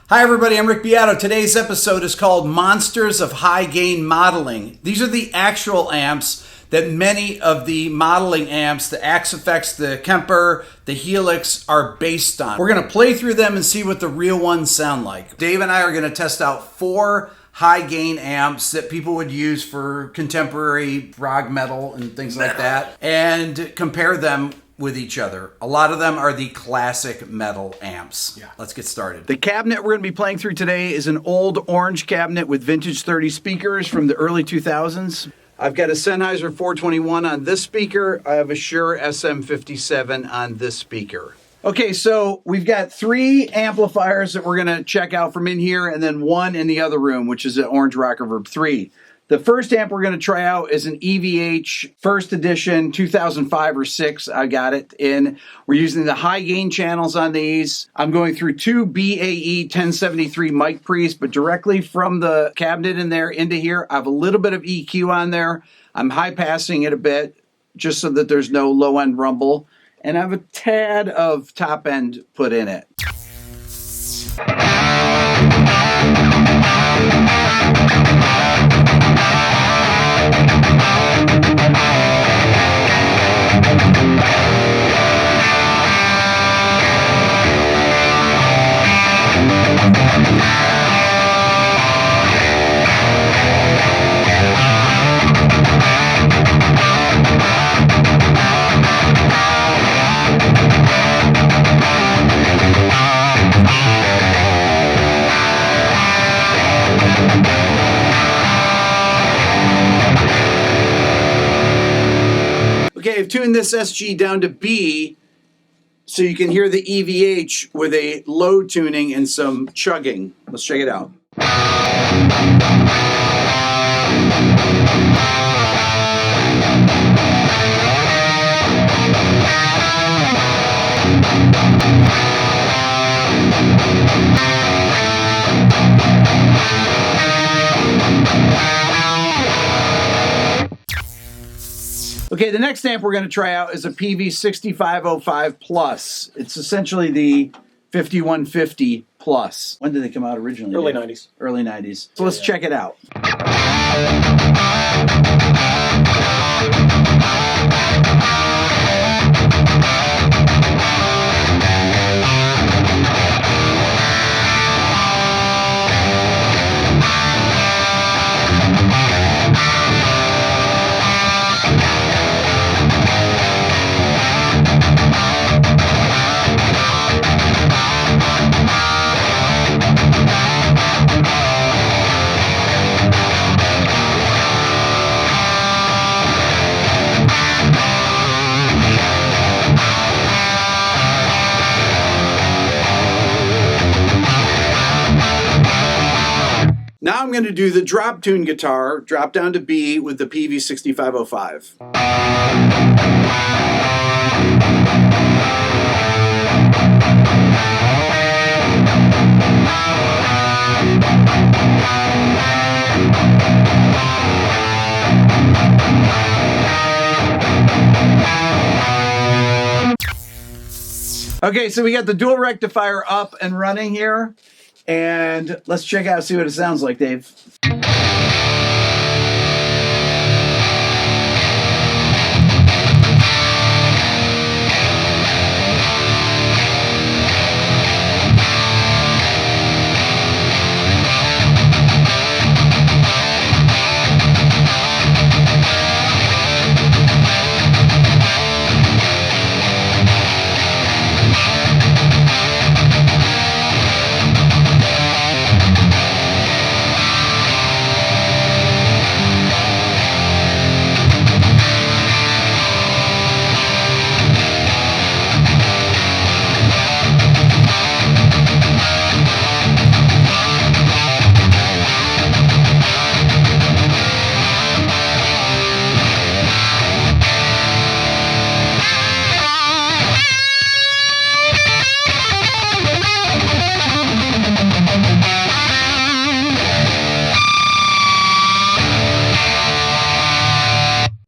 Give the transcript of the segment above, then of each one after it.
Hi everybody, I'm Rick Beato. Today's episode is called Monsters of High Gain Modeling. These are the actual amps that many of the modeling amps, the Axe-Fx, the Kemper, the Helix, are based on. We're going to play through them and see what the real ones sound like. Dave and I are going to test out 4 high gain amps that people would use for contemporary rock metal and things like that, and compare them with each other. A lot of them are the classic metal amps. Yeah. Let's get started. The cabinet we're going to be playing through today is an old orange cabinet with vintage 30 speakers from the early 2000s. I've got a Sennheiser 421 on this speaker. I have a Shure SM57 on this speaker. Okay, so we've got 3 amplifiers that we're going to check out from in here, and then 1 in the other room, which is an Orange Rock Reverb 3. The first amp we're going to try out is an EVH first edition 2005 or 6. I got it in. We're using the high gain channels on these. I'm going through 2 BAE 1073 mic pre's, but directly from the cabinet in there into here. I have a little bit of EQ on there. I'm high passing it a bit just so that there's no low end rumble. And I have a tad of top end put in it. Okay, I've tuned this SG down to B so you can hear the EVH with a low tuning and some chugging. Let's check it out. Okay, the next amp we're going to try out is a PV6505 Plus. It's essentially the 5150 Plus. When did they come out originally? Early 90s. Early 90s. So let's check it out. Now I'm going to do the drop tune guitar, drop down to B with the PV6505. Okay, so we got the dual rectifier up and running here. And let's check out, see what it sounds like, Dave.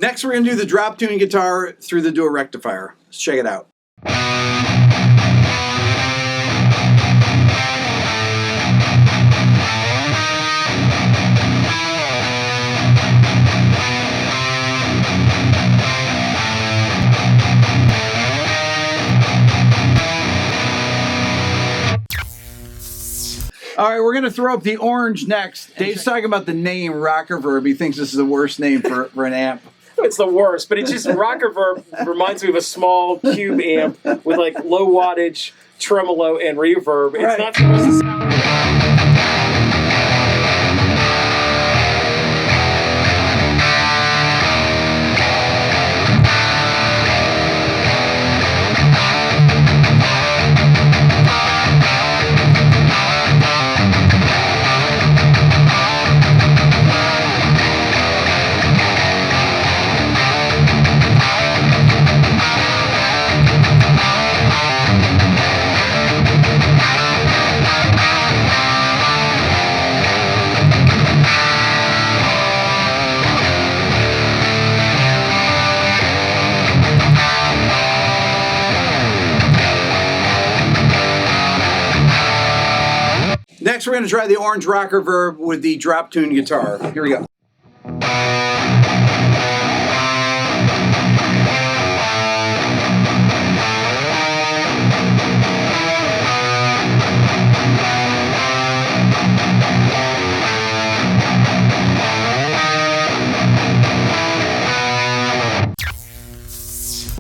Next, we're going to do the drop tuning guitar through the dual rectifier. Let's check it out. All right, we're going to throw up the orange next. Dave's talking about the name Rocker Verb. He thinks this is the worst name for an amp. It's the worst, but it's just Rocker Verb reminds me of a small cube amp with like low wattage, tremolo, and reverb. It's not supposed to sound. Next, we're going to try the orange Rocker Verb with the drop tune guitar. Here we go.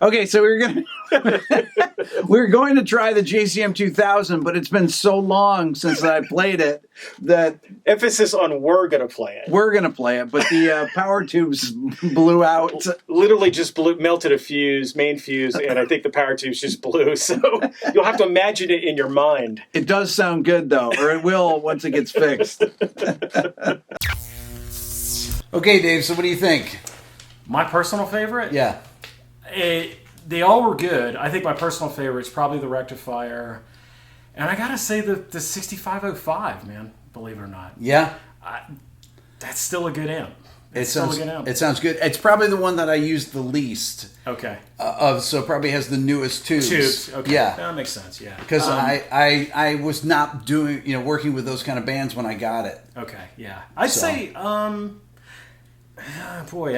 Okay, so we're going to try the JCM 2000, but it's been so long since I played it that Emphasis on we're going to play it. we're going to play it. But the power tubes blew out. Literally just melted a fuse, main fuse, and I think the power tubes just blew. So you'll have to imagine it in your mind. It does sound good though, or it will once it gets fixed. Okay, Dave. So what do you think? My personal favorite? Yeah. They all were good. I think my personal favorite is probably the Rectifier. And I got to say the 6505, man, believe it or not. Yeah. That's still a good amp. It sounds good. It's probably the one that I use the least. Okay. So it probably has the newest tubes. Okay. Yeah. That makes sense, yeah. Because I was not working with those kind of bands when I got it. Okay, yeah. I'd say, boy,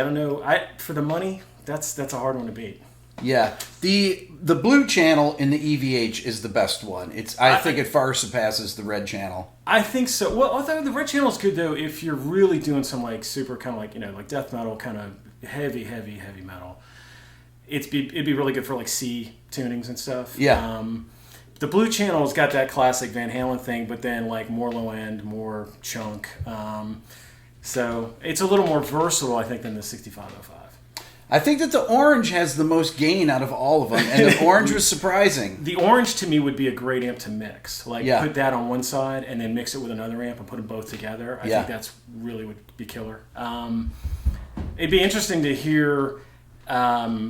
I don't know. For the money, that's a hard one to beat. Yeah, the blue channel in the EVH is the best one. I think it far surpasses the red channel. I think so. Well, although the red channel is good though, if you're really doing some like super kind of like like death metal, kind of heavy metal. It'd be really good for like C tunings and stuff. Yeah. The blue channel's got that classic Van Halen thing, but then like more low end, more chunk. So it's a little more versatile, I think, than the 6505. I think that the orange has the most gain out of all of them, and the orange was surprising. The orange to me would be a great amp to mix. Like Yeah. put that on one side and then mix it with another amp and put them both together. I Yeah. think that's really would be killer. It'd be interesting to hear, like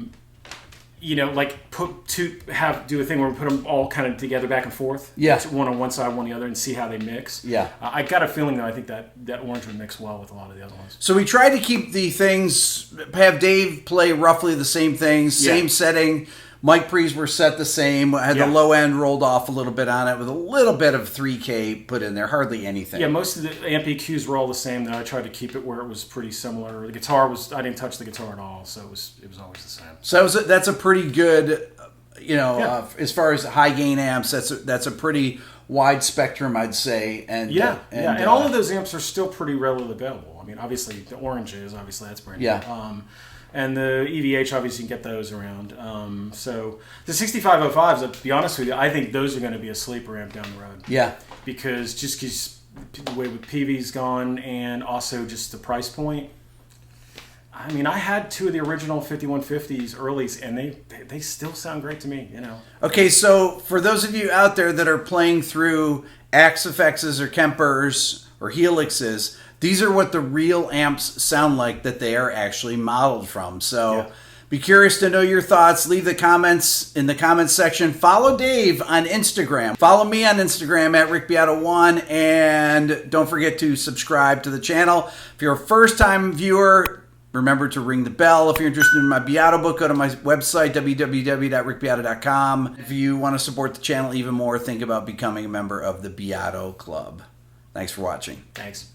do a thing where we put them all kind of together back and forth. Yeah. One on one side, one on the other, and see how they mix. Yeah. I got a feeling though. I think that orange would mix well with a lot of the other ones. So we tried to keep the things, have Dave play roughly the same things, same setting. Mic pre's were set the same. I had the low end rolled off a little bit on it with a little bit of 3K put in there, hardly anything. Yeah, most of the amp EQs were all the same. Though I tried to keep it where it was pretty similar. The guitar I didn't touch the guitar at all, so it was always the same. So that's a pretty good, as far as high gain amps. That's a pretty wide spectrum, I'd say. And and all of those amps are still pretty readily available. I mean, obviously the orange is that's brand new. Yeah. And the EVH, obviously, you can get those around. So the 6505s, to be honest with you, I think those are going to be a sleeper amp down the road. Yeah. Because the way with PV's gone and also just the price point. I mean, I had two of the original 5150s earlies, and they still sound great to me, Okay, so for those of you out there that are playing through Axe-FXs or Kempers or Helixes, these are what the real amps sound like that they are actually modeled from. So be curious to know your thoughts. Leave the comments in the comments section. Follow Dave on Instagram. Follow me on Instagram at RickBeato1. And don't forget to subscribe to the channel. If you're a first-time viewer, remember to ring the bell. If you're interested in my Beato book, go to my website, www.rickbeato.com. If you want to support the channel even more, think about becoming a member of the Beato Club. Thanks for watching. Thanks.